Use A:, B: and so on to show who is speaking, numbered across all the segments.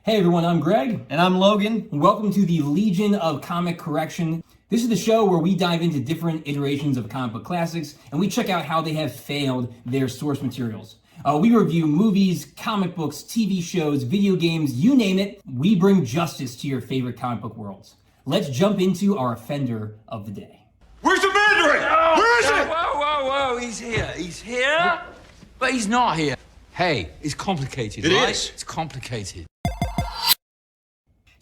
A: Hey everyone, I'm Greg.
B: And I'm Logan.
A: Welcome to the Legion of Comic Correction. This is the show where we dive into different iterations of comic book classics and we check out how they have failed their source materials. We review movies, comic books, TV shows, video games, you name it. We bring justice to your favorite comic book worlds. Let's jump into our offender of the day.
C: Where's the Mandarin? Where is it?
D: Whoa, he's here. He's here, but he's not here. Hey, it's complicated,
C: It
D: right?
C: is.
D: It's complicated.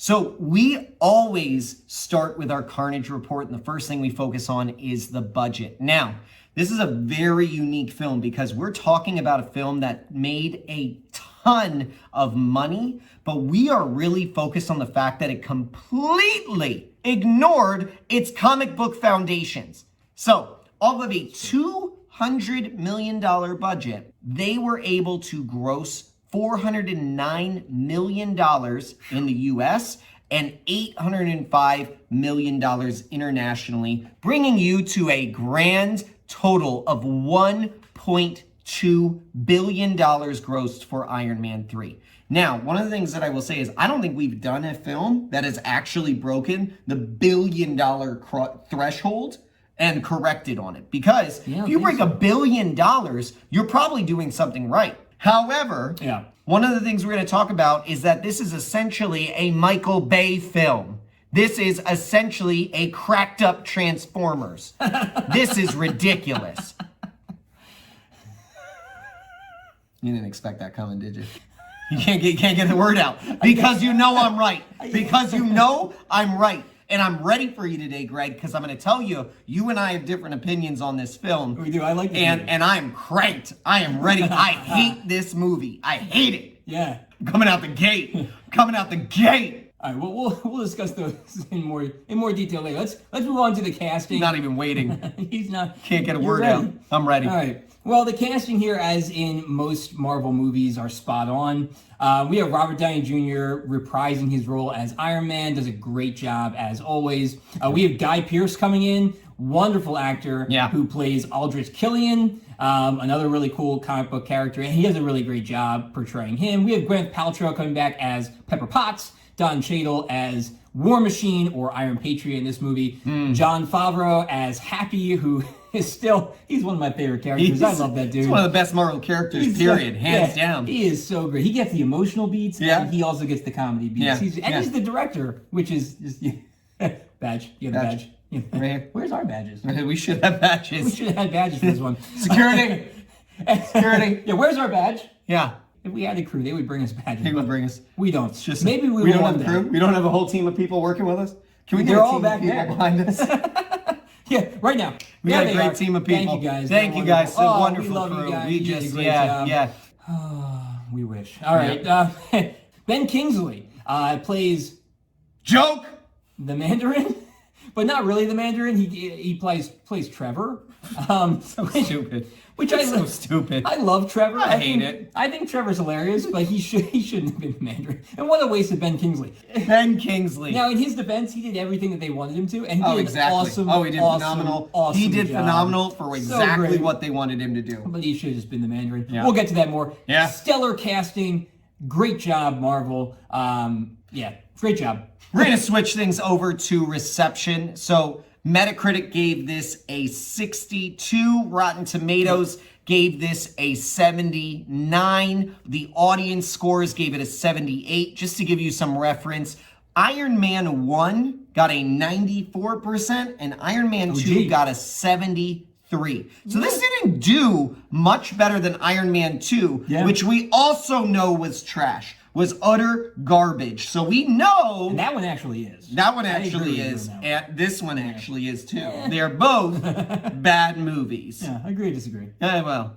B: So we always start with our Carnage Report, and the first thing we focus on is the budget. Now, this is a very unique film because we're talking about a film that made a ton of money, but we are really focused on the fact that it completely ignored its comic book foundations. So, off of a $200 million budget, they were able to gross $409 million in the US and $805 million internationally, bringing you to a grand total of $1.2 billion grossed for Iron Man 3. Now, one of the things that I will say is I don't think we've done a film that has actually broken the $1 billion threshold and corrected on it. Because if you break $1 billion, you're probably doing something right. However, one of the things we're going to talk about is that this is essentially a Michael Bay film. This is essentially a cracked up Transformers. This is ridiculous. You didn't expect that coming, did you? You can't get the word out because you know I'm right. Because you know I'm right. And I'm ready for you today, Greg, because I'm going to tell you, you and I have different opinions on this film.
A: We do. I like this movie.
B: And I'm cranked. I am ready. I hate this movie. I hate it.
A: Yeah.
B: Coming out the gate. Coming out the gate.
A: All right. Well, we'll discuss those in more detail later. Let's move on to the casting.
B: Not even waiting.
A: He's not.
B: Can't get a
A: You're
B: word
A: ready.
B: out. I'm ready.
A: All right. Well, the casting here, as in most Marvel movies, are spot on. We have Robert Downey Jr. reprising his role as Iron Man, does a great job as always. We have Guy Pearce coming in, wonderful actor who plays Aldrich Killian, another really cool comic book character, and he does a really great job portraying him. We have Gwyneth Paltrow coming back as Pepper Potts, Don Cheadle as War Machine or Iron Patriot in this movie, Jon Favreau as Happy, who is still, he's one of my favorite characters. I love that dude.
B: He's one of the best Marvel characters, period. Hands down.
A: He is so great. He gets the emotional beats, and he also gets the comedy beats. He's the director, which is just, badge. You have the badge.
B: Right.
A: Where's our badges?
B: We should have badges.
A: We should have had badges for this one.
B: Security. Security.
A: Yeah, where's our badge?
B: Yeah.
A: If we had a crew, they would bring us badges.
B: He would bring us.
A: We don't.
B: It's just
A: Maybe
B: we don't have a
A: that.
B: crew. We don't have a whole team of people working with us. Can we get
A: They're
B: a
A: all
B: team
A: back
B: of people
A: there.
B: behind us?
A: Yeah, right now.
B: We got a great team of people.
A: Thank you guys.
B: Thank you guys. So wonderful
A: we love
B: crew.
A: You guys.
B: We
A: You did a
B: just
A: great job. We wish. All right. Ben Kingsley plays
B: Joke.
A: the Mandarin, but not really the Mandarin. He plays Trevor.
B: So stupid.
A: Which
B: so stupid.
A: I love Trevor.
B: I hate it.
A: I think Trevor's hilarious, but he shouldn't have been the Mandarin. And what a waste of Ben Kingsley.
B: Ben Kingsley.
A: Now, in his defense, he did everything that they wanted him to, and he did
B: exactly.
A: awesome.
B: He did phenomenal.
A: Awesome
B: He did
A: job.
B: phenomenal for exactly
A: great.
B: what they wanted him to do.
A: But he should have just been the Mandarin.
B: Yeah.
A: We'll get to that more.
B: Yeah.
A: Stellar casting. Great job, Marvel. Great job.
B: We're going to switch things over to reception. So Metacritic gave this a 62. Rotten Tomatoes gave this a 79. The audience scores gave it a 78. Just to give you some reference, Iron Man 1 got a 94% and Iron Man 2 got a 73. So this didn't do much better than Iron Man 2, which we also know was trash. Was utter garbage. So we know
A: And that one actually is.
B: that one actually is, and this one actually is too. They're both bad movies.
A: Yeah, agree, disagree.
B: Well,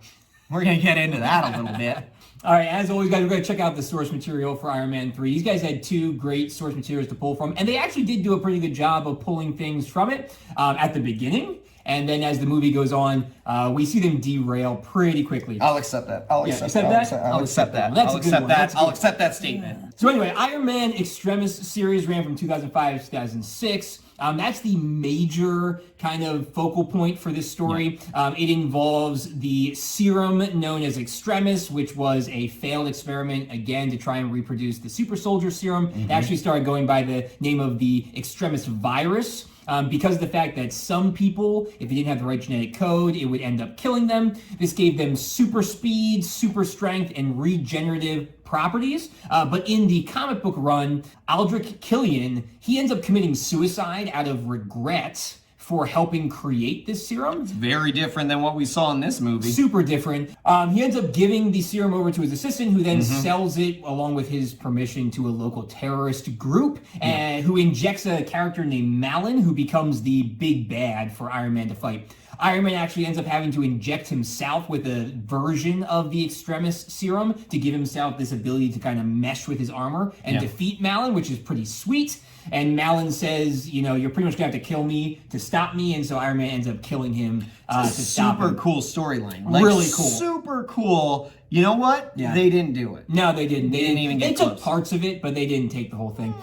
B: we're gonna get into that a little bit.
A: All right, as always, guys, we're going to check out the source material for Iron Man 3. These guys had two great source materials to pull from, and they actually did do a pretty good job of pulling things from it at the beginning. And then as the movie goes on, we see them derail pretty quickly.
B: I'll accept that. I'll accept
A: that.
B: I'll accept that.
A: That's
B: I'll
A: a good
B: accept
A: one.
B: that.
A: That's a
B: I'll
A: good
B: accept that statement.
A: So anyway, Iron Man Extremis series ran from 2005 to 2006. That's the major kind of focal point for this story. It involves the serum known as Extremis, which was a failed experiment, again, to try and reproduce the super soldier serum. It actually started going by the name of the Extremis virus. Because of the fact that some people, if they didn't have the right genetic code, it would end up killing them. This gave them super speed, super strength, and regenerative properties. But in the comic book run, Aldrich Killian, he ends up committing suicide out of regret for helping create this serum.
B: It's very different than what we saw in this movie.
A: Super different. He ends up giving the serum over to his assistant, who then sells it along with his permission to a local terrorist group, who injects a character named Malin, who becomes the big bad for Iron Man to fight. Iron Man actually ends up having to inject himself with a version of the Extremis serum to give himself this ability to kind of mesh with his armor and defeat Malin, which is pretty sweet. And Malin says, you know, you're pretty much gonna have to kill me to stop me, and so Iron Man ends up killing him to stop him.
B: Super cool storyline. Like,
A: really cool.
B: Super cool. You know what?
A: Yeah.
B: They didn't do it.
A: No, they didn't.
B: They didn't even get
A: They
B: close.
A: took parts of it, but they didn't take the whole thing.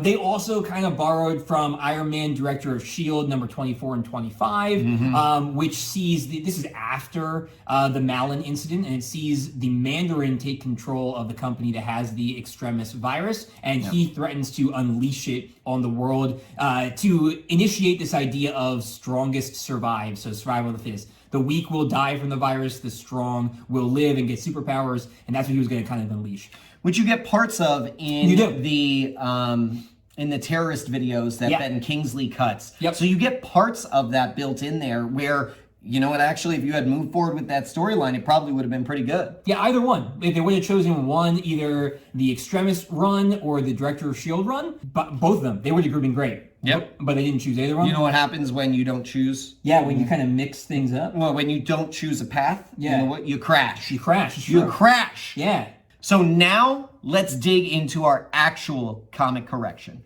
A: They also kind of borrowed from Iron Man, Director of S.H.I.E.L.D., number 24 and 25, which sees, this is after the Malin incident, and it sees the Mandarin take control of the company that has the Extremis virus, and he threatens to unleash it on the world to initiate this idea of strongest survive, so survival of the fittest. The weak will die from the virus, the strong will live and get superpowers, and that's what he was going to kind of unleash.
B: Which you get parts of in the terrorist videos that Ben Kingsley cuts.
A: Yep.
B: So you get parts of that built in there where, you know what, actually, if you had moved forward with that storyline, it probably would have been pretty good.
A: Yeah, either one. If they would have chosen one, either the Extremis run or the Director of S.H.I.E.L.D. run, but both of them, they would have been great.
B: Yep.
A: But they didn't choose either one.
B: You know what happens when you don't choose?
A: Yeah, when you kind of mix things up.
B: Well, when you don't choose a path, you know what? You crash.
A: You crash. It's
B: You
A: true.
B: crash.
A: Yeah.
B: So now let's dig into our actual comic correction.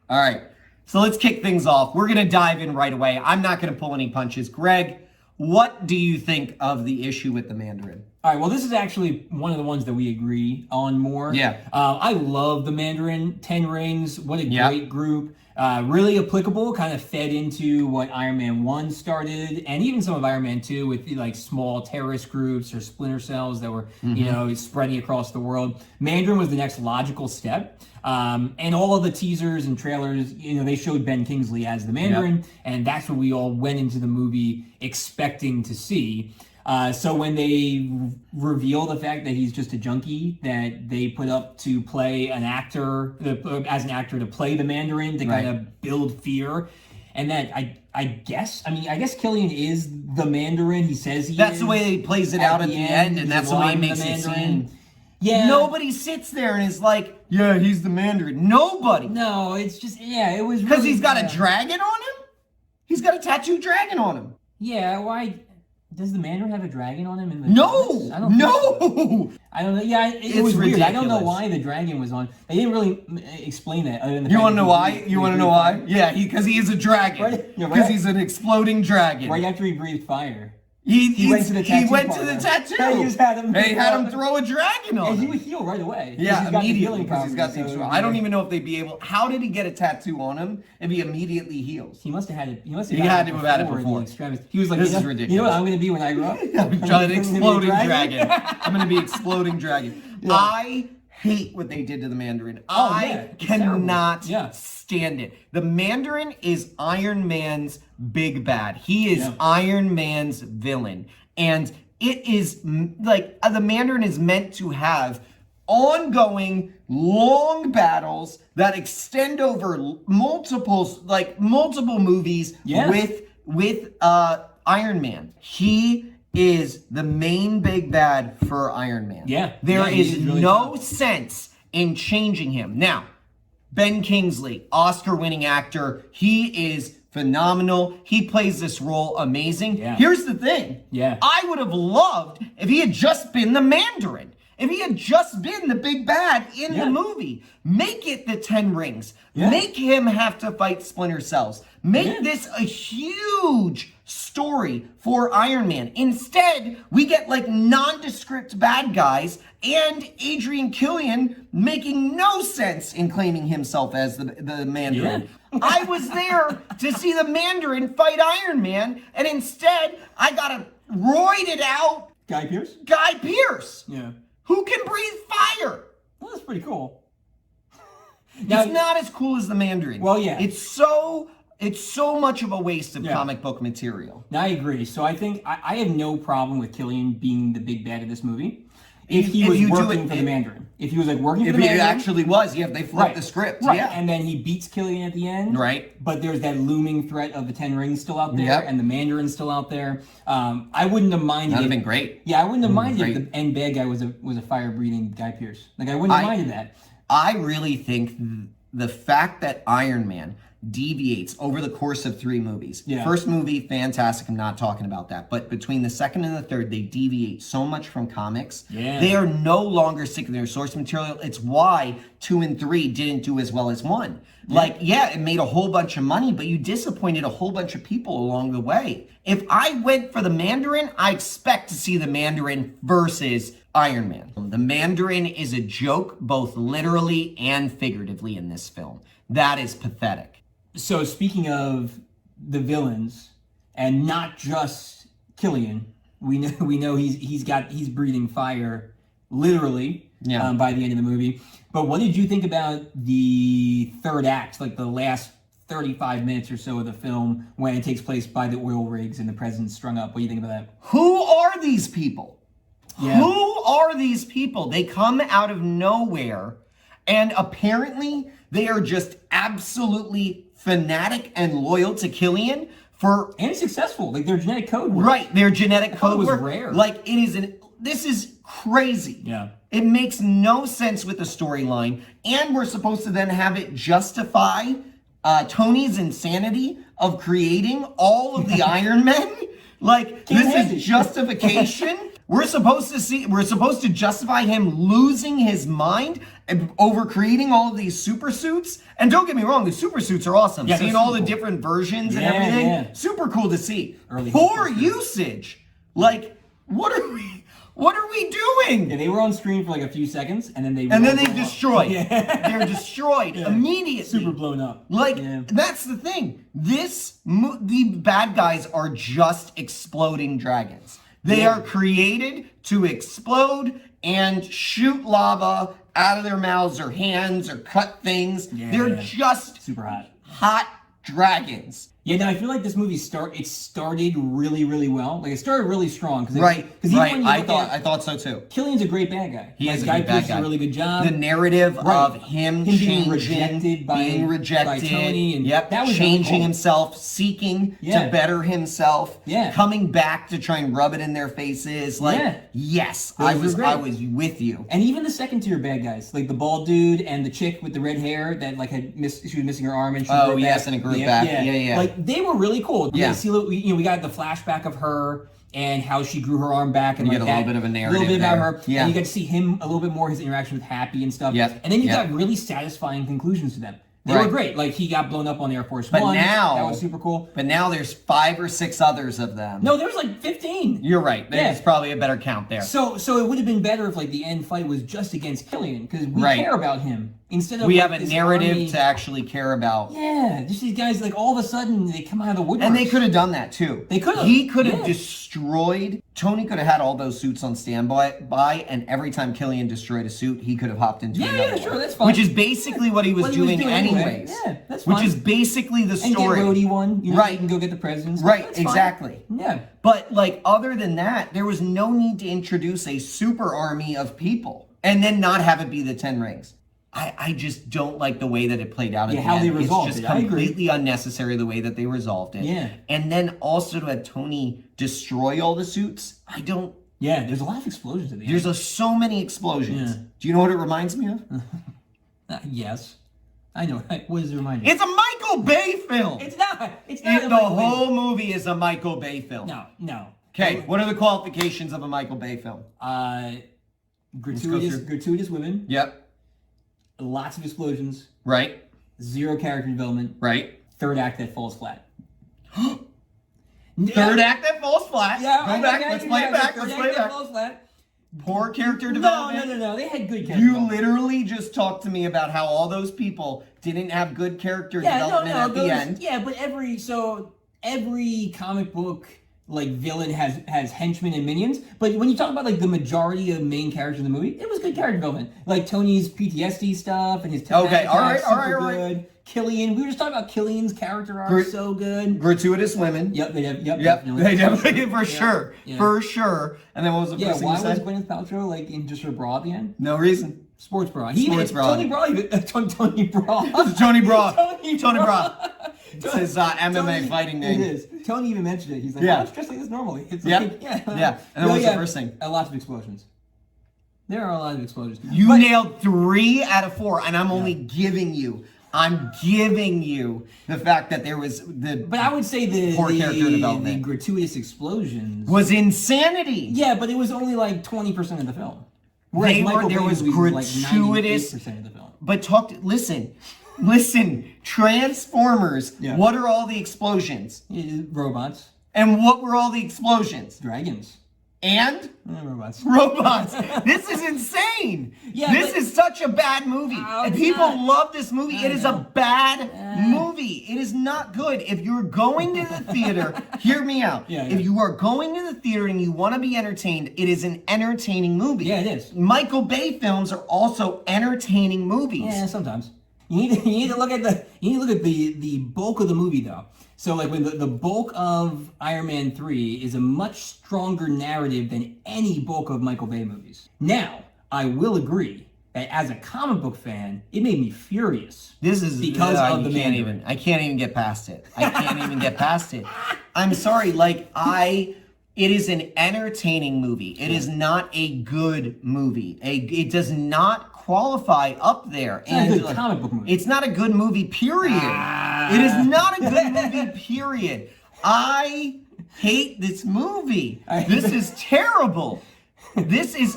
B: All right, so let's kick things off. We're gonna dive in right away. I'm not gonna pull any punches. Greg, what do you think of the issue with the Mandarin?
A: All right, well, this is actually one of the ones that we agree on more.
B: Yeah.
A: I love the Mandarin, 10 Rings, what a great group. Really applicable, kind of fed into what Iron Man 1 started, and even some of Iron Man 2 with like small terrorist groups or splinter cells that were, you know, spreading across the world. Mandarin was the next logical step. And all of the teasers and trailers, you know, they showed Ben Kingsley as the Mandarin, and that's what we all went into the movie expecting to see. So when they reveal the fact that he's just a junkie that they put up to play an actor, as an actor to play the Mandarin, to kind of build fear, and that I guess Killian is the Mandarin. He says he
B: That's
A: is.
B: the way he plays it out at the end, and that's the way he makes it seem.
A: Yeah.
B: Nobody sits there and is like, yeah, he's the Mandarin. Nobody.
A: No, it's just, it was
B: Because
A: really,
B: he's got a dragon on him? He's got a tattooed dragon on him.
A: Yeah, why? Does the Mandarin have a dragon on him in the
B: No!
A: comics? I don't think so. I don't know. Yeah, it was weird. I don't know
B: ridiculous.
A: why the dragon was on. They didn't really explain that. Other than the
B: You
A: fact
B: want to
A: that
B: know why? You want to know why?
A: fire.
B: Yeah, because he is a dragon.
A: Right. Yeah,
B: Because
A: right.
B: he's an exploding dragon.
A: Right after he breathed fire.
B: He
A: went to the tattoo
B: He went to
A: parlor.
B: the tattoo.
A: They just had him-
B: They had him throw a dragon on
A: And he
B: him.
A: would heal right away.
B: Yeah,
A: He's got the
B: immediately,
A: healing
B: because he's got
A: properties,
B: the.
A: so,
B: I don't even know if they'd be able. How did he get a tattoo on him if he immediately heals?
A: He must have had it. He must have.
B: He
A: got
B: had to have had it
A: the
B: before.
A: Extremis. He was like,
B: This
A: you
B: is
A: know,
B: ridiculous.
A: You know what I'm going to be when I grow up?
B: I'm trying to exploding dragon. I'm going to be exploding dragon.
A: Yeah.
B: I hate what they did to the Mandarin.
A: Oh,
B: I
A: yeah, it's
B: cannot
A: terrible. Yeah.
B: stand it. The Mandarin is Iron Man's big bad. He is Iron Man's villain. And it is like the Mandarin is meant to have ongoing long battles that extend over multiple movies with Iron Man. He is the main big bad for Iron Man.
A: Yeah.
B: There
A: he
B: is
A: really
B: no
A: tough.
B: sense in changing him. Now, Ben Kingsley, Oscar-winning actor, he is phenomenal. He plays this role amazing.
A: Yeah.
B: Here's the thing.
A: Yeah.
B: I would have loved if he had just been the Mandarin. If he had just been the big bad in the movie, make it the 10 rings. Make him have to fight Splinter Cells. Make this a huge story for Iron Man. Instead, we get like nondescript bad guys and Adrian Killian making no sense in claiming himself as the Mandarin. I was there to see the Mandarin fight Iron Man, and instead, I got a roided out
A: Guy
B: Pearce.
A: Yeah.
B: Who can breathe fire?
A: Well, that's pretty cool.
B: Now, it's not as cool as the Mandarin.
A: Well, yeah.
B: It's so much of a waste of comic book material.
A: Now, I agree. So I think I have no problem with Killian being the big bad of this movie. If he was working for the Mandarin. If he was like working for the Mandarin.
B: If he actually was, they flipped the script.
A: Right.
B: Yeah.
A: And then he beats Killian at the end.
B: Right.
A: But there's that looming threat of the 10 rings still out there and the Mandarin's still out there. I wouldn't have minded.
B: That'd have been great.
A: Yeah, I wouldn't have minded if the end bad guy was a fire-breathing Guy Pearce. Like, I wouldn't have minded that.
B: I really think the fact that Iron Man deviates over the course of 3 movies. First movie, fantastic. I'm not talking about that. But between the second and the third, they deviate so much from comics. They are no longer sticking to their source material. It's why 2 and 3 didn't do as well as 1. Like, it made a whole bunch of money, but you disappointed a whole bunch of people along the way. If I went for the Mandarin, I expect to see the Mandarin versus Iron Man. The Mandarin is a joke, both literally and figuratively in this film. That is pathetic.
A: So speaking of the villains, and not just Killian, we know he's breathing fire, literally, by the end of the movie. But what did you think about the third act, like the last 35 minutes or so of the film, when it takes place by the oil rigs and the president's strung up? What do you think about that?
B: Who are these people? Who are these people? They come out of nowhere, and apparently they are just absolutely fanatic and loyal to Killian
A: and successful. Like, their genetic code works.
B: Right, their genetic code
A: was
B: work.
A: rare.
B: Like, this is crazy.
A: Yeah.
B: It makes no sense with the storyline, and we're supposed to then have it justify Tony's insanity of creating all of the Iron Men. Like, this is justification. We're supposed to justify him losing his mind over creating all of these super suits. And don't get me wrong, the super suits are awesome. Seeing all the different versions and everything, super cool to see. Poor usage. Like, what are we doing?
A: Yeah, they were on screen for like a few seconds, and then they
B: destroyed. They're destroyed immediately.
A: Super blown up.
B: Like, that's the thing. The bad guys are just exploding dragons. They are created to explode and shoot lava out of their mouths or hands or cut things. They're just
A: super
B: hot dragons.
A: Yeah, no, I feel like this movie started really, really well. Like, it started really strong.
B: Right. I thought so too.
A: Killian's a great bad guy.
B: He is a great bad guy.
A: A really good job.
B: The narrative of him
A: being
B: changing,
A: being rejected
B: by
A: Tony, and
B: that was changing really cool. Himself, seeking to better himself, coming back to try and rub it in their faces. Like, yes, I was with you.
A: And even the second tier bad guys, like the bald dude and the chick with the red hair that like she was missing her arm and she
B: and it grew back. Yeah.
A: Like, they were really cool.
B: Yeah.
A: We got the flashback of her and how she grew her arm back, and
B: you get a little bit of a narrative,
A: a little bit
B: there.
A: About her.
B: Yeah.
A: And you got to see him a little bit more, his interaction with Happy and stuff.
B: Yep.
A: And then you got really satisfying conclusions to them. They were great. Like, he got blown up on Air Force One.
B: Now,
A: that was super cool.
B: But now there's 5 or 6 others of them.
A: No, there's like 15.
B: You're right. There's probably a better count there.
A: So it would have been better if like the end fight was just against Killian, because we care about him instead of
B: we have a narrative to actually care about.
A: Yeah, just these guys, like, all of a sudden they come out of the woodwork.
B: And they could have done that too.
A: They could have.
B: He could have destroyed. Tony could have had all those suits on standby, and every time Killian destroyed a suit, he could have hopped into another one.
A: Sure, that's fine.
B: Which is basically what he was doing anyways.
A: Yeah, that's fine.
B: Which is basically the story.
A: And get Rhodey one, right? You can go get the presidents.
B: Right, exactly.
A: Yeah.
B: But like, other than that, there was no need to introduce a super army of people and then not have it be the 10 rings. I just don't like the way that it played out.
A: How they resolved
B: it. It's just
A: I
B: completely unnecessary the way that they resolved it.
A: Yeah.
B: And then also to have Tony destroy all the suits, I don't.
A: Yeah, there's a lot of explosions at the end.
B: There's so many explosions. Yeah. Do you know what it reminds me of?
A: Yes. I know. What does it remind you?
B: It's a Michael Bay film.
A: It's not. It's not.
B: The whole movie is a Michael Bay film.
A: No.
B: Okay, what are the qualifications of a Michael Bay film?
A: gratuitous women,
B: Yep.
A: lots of explosions,
B: Right.
A: zero character development,
B: Right.
A: third act that falls flat.
B: Third act that falls flat.
A: Yeah,
B: Go back. Let's play it back. Let's play it back.
A: Falls flat.
B: Poor character development.
A: No. They had good character
B: You
A: development.
B: literally just talked to me about how all those people didn't have good character development at the end.
A: Yeah, but every comic book like villain has henchmen and minions. But when you talk about like the majority of main characters in the movie, it was good character development. Like Tony's PTSD stuff and his
B: Okay, all right.
A: good. Killian, we were just talking about Killian's character arc, so good.
B: Gratuitous women.
A: Yep,
B: They definitely for sure.
A: Yeah.
B: For sure. And then what was the first thing you
A: why
B: said?
A: was Gwyneth Paltrow like in just her bra at the end?
B: No reason.
A: Sports bra.
B: Sports bra.
A: Tony Bra. Tony Bra.
B: Tony Bra.
A: Tony
B: Bra. It's his MMA fighting name.
A: It is. Tony even mentioned it. He's like,
B: Yeah.
A: I was dressed like this normally. It's
B: Yeah.
A: like,
B: Yeah. And then what was the first thing?
A: Lots of explosions. There are a lot of explosions.
B: You nailed 3 out of 4, and I'm only giving you the fact that there was
A: But I would say
B: poor character
A: the
B: development
A: gratuitous explosions
B: was insanity.
A: Yeah, but it was only like 20% of the film. Whereas Michael
B: there
A: Bay's
B: was
A: movie was
B: gratuitous.
A: like 98% of the film.
B: But listen. Transformers.
A: Yeah.
B: What are all the explosions?
A: Robots,
B: And what were all the explosions?
A: dragons,
B: And
A: robots.
B: robots. This is insane.
A: Yeah,
B: this
A: but-
B: is such a bad movie.
A: Oh,
B: And
A: it's
B: people
A: not.
B: love this movie. It is a
A: know.
B: bad movie. It is not good. If you're going to the theater, hear me out.
A: Yeah.
B: If you are going to the theater and you want to be entertained, it is an entertaining movie.
A: Yeah, it is.
B: Michael Bay films are also entertaining movies.
A: Yeah, sometimes. You need to look at the bulk of the movie though. So like when the bulk of Iron Man 3 is a much stronger narrative than any bulk of Michael Bay movies. Now, I will agree that as a comic book fan, it made me furious.
B: This is
A: because of the Mandarin.
B: I can't even get past it. I'm sorry, it is an entertaining movie. It is not a good movie. It does not qualify up there.
A: It's not a good comic book movie.
B: It's not a good movie, period. It is not a good movie, period. I hate this movie. This is terrible. This is,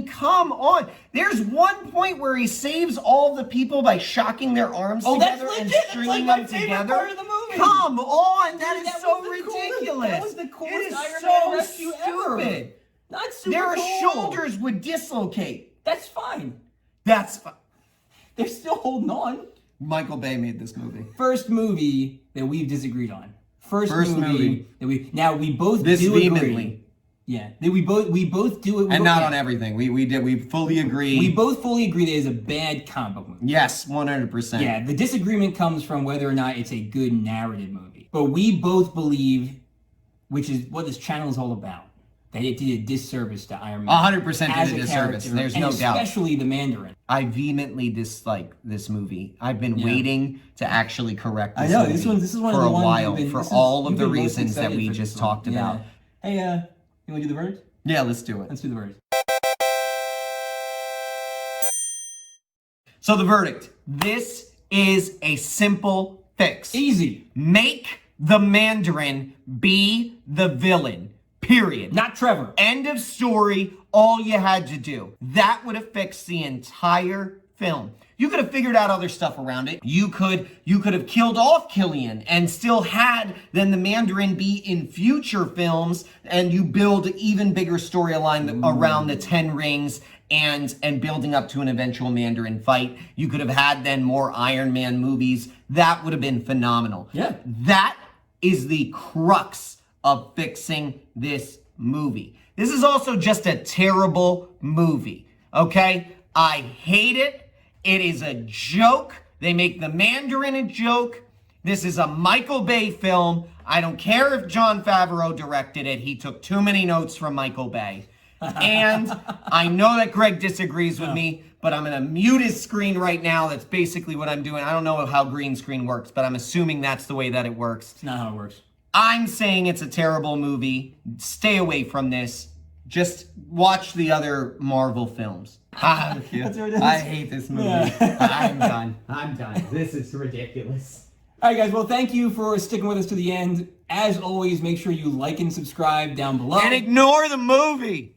B: come on. There's one point where he saves all the people by shocking their arms together and stringing them together.
A: Part of the movie.
B: Come on, that
A: Dude,
B: is
A: that
B: so
A: was the coolest-
B: ridiculous.
A: that was the coolest
B: It is
A: Iron
B: so
A: Man rescue ever.
B: stupid.
A: Not super
B: Their
A: cool.
B: shoulders would dislocate.
A: That's fine.
B: That's
A: They're still holding on.
B: Michael Bay made this movie.
A: First movie that we've disagreed on. First
B: movie.
A: that we both
B: This
A: do
B: vehemently.
A: agree. Yeah, that we both do it.
B: And not on everything. We fully agree.
A: We both fully agree that it's a bad comic book movie.
B: Yes, 100%.
A: Yeah, the disagreement comes from whether or not it's a good narrative movie. But we both believe, which is what this channel is all about, that it did a disservice to Iron Man.
B: 100%
A: as
B: did a disservice.
A: character,
B: There's
A: and
B: no doubt.
A: especially the Mandarin.
B: I vehemently dislike this movie. I've been waiting to actually correct this
A: I know,
B: movie
A: this is one
B: for
A: of the
B: a
A: ones
B: while,
A: you've been-
B: for
A: this is-
B: all of
A: you've
B: the
A: been most
B: reasons that
A: excited
B: we
A: for
B: just
A: this one.
B: talked about.
A: Hey, you want to do the verdict?
B: Yeah, let's do it.
A: Let's do the verdict.
B: So the verdict. This is a simple fix.
A: Easy.
B: Make the Mandarin be the villain. Period.
A: Not Trevor.
B: End of story. All you had to do. That would have fixed the entire film. You could have figured out other stuff around it. You could have killed off Killian and still had then the Mandarin be in future films, and you build an even bigger storyline around the 10 rings and building up to an eventual Mandarin fight. You could have had then more Iron Man movies. That would have been phenomenal.
A: Yeah.
B: That is the crux of fixing this movie. This is also just a terrible movie, okay? I hate it. It is a joke. They make the Mandarin a joke. This is a Michael Bay film. I don't care if Jon Favreau directed it. He took too many notes from Michael Bay. And I know that Greg disagrees with me, but I'm going to mute his screen right now. That's basically what I'm doing. I don't know how green screen works, but I'm assuming that's the way that it works.
A: It's not how it works.
B: I'm saying it's a terrible movie. Stay away from this. Just watch the other Marvel films. I hate this movie.
A: Yeah.
B: I'm done. This is ridiculous.
A: All right, guys. Well, thank you for sticking with us to the end. As always, make sure you like and subscribe down below.
B: And ignore the movie.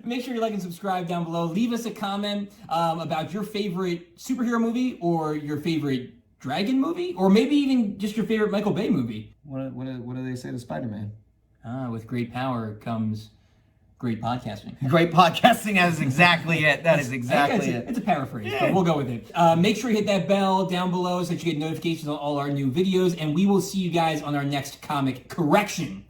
A: Make sure you like and subscribe down below. Leave us a comment about your favorite superhero movie or your favorite dragon movie, or maybe even just your favorite Michael Bay movie.
B: What do they say to Spider-Man?
A: With great power comes great podcasting.
B: Great podcasting, that is exactly it. That is exactly it.
A: It's a paraphrase, but we'll go with it. Make sure you hit that bell down below so that you get notifications on all our new videos, and we will see you guys on our next comic correction.